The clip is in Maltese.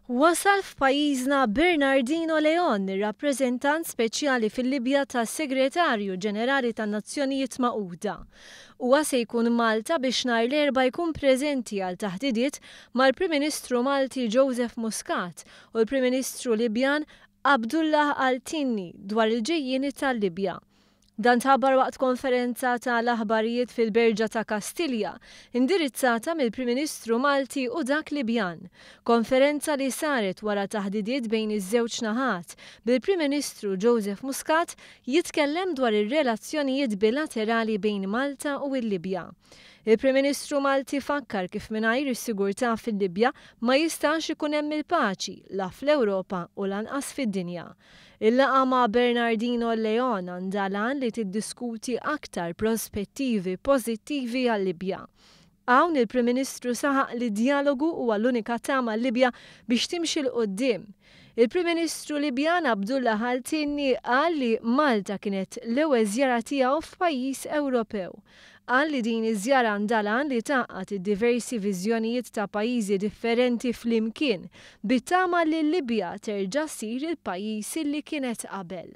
Wasal f'pajjiżna Bernardino Leon, rappreżentant speċjali fil-Libja tas-Segretarju Ġenerali tan-Nazzjonijiet Magħquda. Huwa se jkun Malta biex nhar l-Erbgħa jkun preżenti għal taħdidiet mal-Prim Ministru Malti Joseph Muscat u l-Prim Ministru Libjan Abdullah Al-Tinni dwar il-ġejjieni tal-Libja. Dan tħabbar waqt konferenza tal-aħbarijiet fil-Berġa ta' Kastilja, indirizzata mill-Prim Ministru Malti u dak Libjan. Konferenza li saret wara taħdidiet bejn iż-żewġ naħat bil-Prim Ministru Joseph Muscat jitkellem dwar ir-relazzjonijiet bilaterali bejn Malta u l-Libja. Il-Prim Ministru Malti fakkar kif mingħajr is-sigurtà fil-Libja ma jistax ikun hemm il-paċi la fl-Ewropa u lanqas fid-dinja. Il-laqgħa ma' Bernardino Leon għandha lan li tiddiskuti aktar prospettivi pożittivi għal-Libja. Hawn il-Prim Ministru saħaq li d-dialogu huwa l-unika tama Libja biex timxi l-qoddim. Il-Prim Ministru Libjan Abdullah Al-Tinni qal li Malta kienet l-ewwel żjara tiegħu f'pajjiż Ewropew. Qal li din iż-żjara għandha lan li tgħaqqad id-diversi viżjonijiet ta' pajjiżi differenti flimkien bit-tama li l-Libja terġa' ssir il-pajjiż illi kienet qabel.